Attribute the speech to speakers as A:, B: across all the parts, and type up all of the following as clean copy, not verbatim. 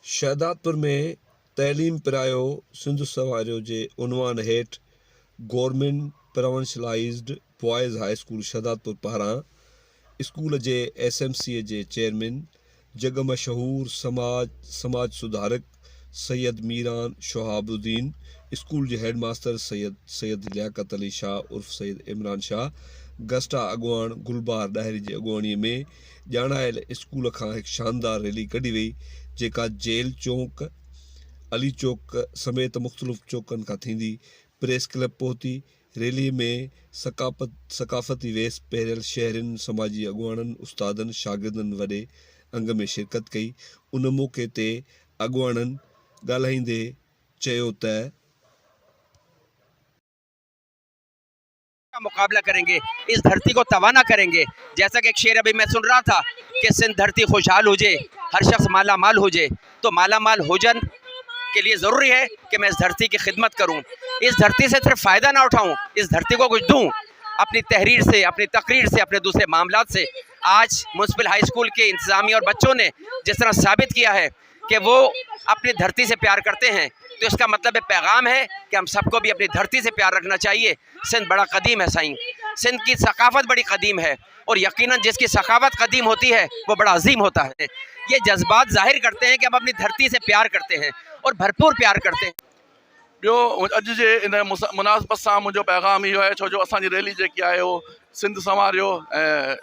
A: शहदादपुर में तैलीम पिरायो सिंध संवारियो जे उनवान हेठि government provincialised boys high school Shahdadpur पारां स्कूल जे SMC जे चेयरमैन जग मशहूर समाज सुधारक सैयद मीरान शहाबुद्दीन, स्कूल जे हेडमास्टर सैयद लियाकत अली शाह उर्फ सैयद इमरान शाह, गस्टा अॻुवाण गुलबार डायरी जी अॻुवाणीअ में ॼाणायल स्कूल खां हिकु शानदार रैली कढी वई, जेका जेल चौक, अली चौक समेत मुख़्तलिफ़ चौकनि खां थींदी प्रेस क्लब पहुती। रैली में सकाफ़ती वेस पहिरियल शहरियुनि, समाजी अॻुवाणनि, उस्तादनि, शागिर्दनि वॾे अंग में शिरकत कई। उन मौक़े ते अॻुवाणनि ॻाल्हाईंदे चयो त
B: मुकाबला करेंगे, इस धरती को तवाना करेंगे। जैसा कि एक शेर अभी मैं सुन रहा था कि सिंध धरती खुशहाल हो जाए, हर शख्स माला माल हो जाए, तो माला माल हो जाने के लिए ज़रूरी है कि मैं इस धरती की खिदमत करूं, इस धरती से सिर्फ फ़ायदा ना उठाऊं, इस धरती को कुछ दूं अपनी तहरीर से, अपनी तकरीर से, अपने दूसरे मामलात से। आज म्यूनसिपल हाई स्कूल के इंतज़ामिया और बच्चों ने जिस तरह साबित किया है कि वो अपनी धरती से प्यार करते हैं, तो इसका मतलब पैगाम है कि हम सबको भी अपनी धरती से प्यार रखना चाहिए। सिंध बड़ा कदीम है साईं, सिंध की सकाफ़त बड़ी कदीम है, और यकीनन जिसकी सकाफ़त कदीम होती है वो बड़ा अजीम होता है। ये जज्बात ज़ाहिर करते हैं कि हम अपनी धरती से प्यार करते हैं और भरपूर प्यार करते हैं।
C: ॿियो अॼु जे इन मुनासिबत सां मुंहिंजो पैगाम इहो आहे, छो जो असांजी रैली जेकी आहे उहो सिंध संवारियो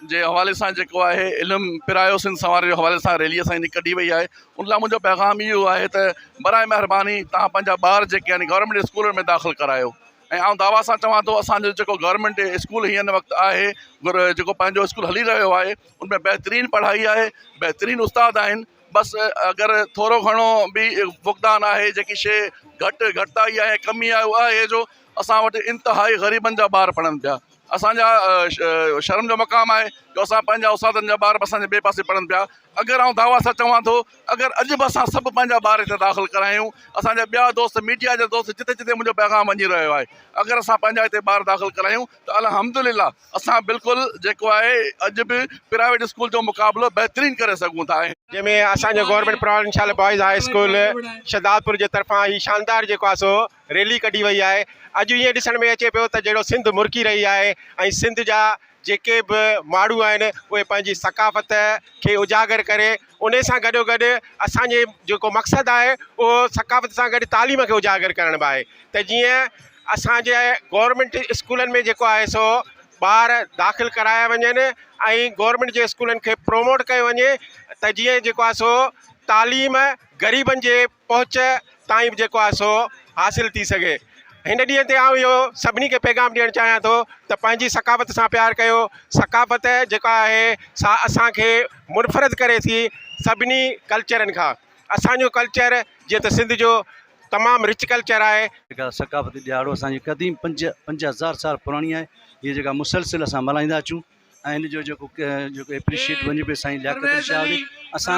C: जे हवाले सां जेको आहे इल्मु पिरायो सिंध संवारियो जे हवाले सां रैली असांजी कढी वई आहे। उन लाइ मुंहिंजो पैगाम इहो आहे त बराए महिरबानी तव्हां पंहिंजा ॿार जेके आहिनि गवर्नमेंट स्कूलनि में दाख़िल करायो। ऐं आउं दावा सां चवां थो, असांजो जेको गवर्नमेंट स्कूल हिन वक़्तु आहे, जेको पंहिंजो स्कूल हली रहियो आहे, उनमें बहितरीनु पढ़ाई आहे, बहितरीनु उस्ताद आहिनि। बसि अगरि थोरो घणो बि फुक़दान आहे, जेकी शइ घटिताई आहे, कमी आहे, उहा आहे जो असां वटि इंतिहाई ग़रीबनि जा ॿार पढ़नि पिया। असांजा शर्म जो मक़ाम आहे जो असां पंहिंजा उस्तादनि जा ॿार असांजे ॿिए पासे पढ़नि पिया। अगरि आउं दावा सां चवां थो, अगरि अॼु बि असां सभु पंहिंजा ॿार हिते दाख़िल करायूं, असांजा ॿिया दोस्त, मीडिया जा दोस्त, जिते जिते मुंहिंजो पैगाम वञी रहियो आहे, अगरि असां पंहिंजा हिते ॿार दाख़िल करायूं त अल्हम्दुलिल्लाह असां बिल्कुलु जेको आहे अॼु बि प्राइवेट स्कूल जो मुक़ाबिलो बहितरीनु करे सघूं था।
D: जंहिंमें असांजो government provincial boys high school Shahdadpur जे तरफ़ां ही शानदार जेको आहे सो रैली कढी वई आहे। अॼु ईअं ॾिसण में अचे पियो त जहिड़ो सिंध मुरकी रही आहे ऐं सिंध जा जेके बि माण्हू आहिनि उहे पंहिंजी सकाफ़त खे उजागर करे उन सां गॾोगॾु असांजे जेको मक़सदु आहे उहो सकाफ़त सां गॾु तालीम खे उजागर करण बि आहे। त जीअं असांजे गवर्नमेंट स्कूलनि में जेको आहे सो ॿार दाख़िल कराया वञनि ऐं गवर्नमेंट जे स्कूलनि खे प्रोमोट कयो वञे, त जीअं जेको आहे सो तालीम ग़रीबनि जे पहुच ताईं जेको आहे सो हासिलु थी सघे। हिन ॾींहं ते आउं इहो सभिनी खे पैगाम ॾियणु चाहियां थो त पंहिंजी सकाफ़त सां प्यार कयो। सकाफ़त जेका आहे सा असांखे मुनफ़रद करे थी सभिनी कल्चरनि खां। असांजो कल्चर जीअं त सिंध जो तमामु रिच कल्चर आहे।
E: जेका सकाफ़ती ॾियारो असांजी क़दीम 5000 साल पुराणी आहे, हीअ जेका मुसलसिल असां मल्हाईंदा अचूं। ऐं हिन जो जेको एप्रिशिएट वञे पियो साईं लियाकत अली शाह ॾे, असां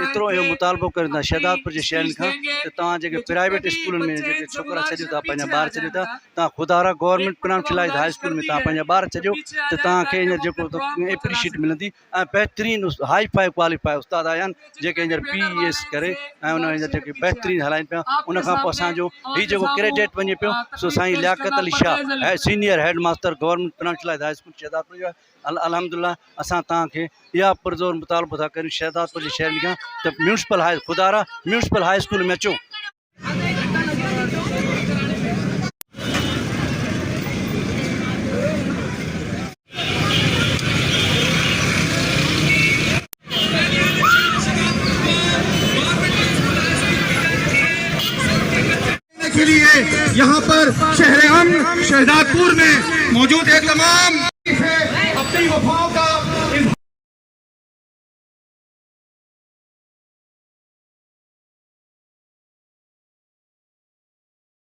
E: एतिरो इहो मुतालबो कयूं था शहदादपुर जे शहरनि खां त तव्हां जेके प्राइवेट स्कूलनि में जेके छोकिरा छॾियो था, पंहिंजा ॿार छॾियो था, तव्हां ख़ुदारा गवर्नमेंट प्रोविंशियलाइज्ड हाई स्कूल में तव्हां पंहिंजा ॿार छॾियो त तव्हांखे हींअर जेको एप्रिशिएट मिलंदी। ऐं बहितरीनु हाई फाई क्वालिफाई उस्ताद आया आहिनि जेके हींअर PES करे ऐं उन जेके बहितरीनु हलाइनि पिया। उनखां पोइ असांजो हीउ जेको क्रेडिट वञे पियो सो Sain Liaquat Ali Shah senior head master government provincialised high school Shahdadpur जो आहे। अल्हम्दुलिल्लाह असां तव्हांखे इहा पुरज़ोर मुतालबो था करियूं शहदादपुर जे शहरनि खां त म्यूनसिपल हाई ख़ुदारा म्यूनसिपल हाई स्कूल में अचो।
F: के लिए यहाँ पर शहर अमन शहदादपुर में मौजूद है तमाम अपनी वफाओं का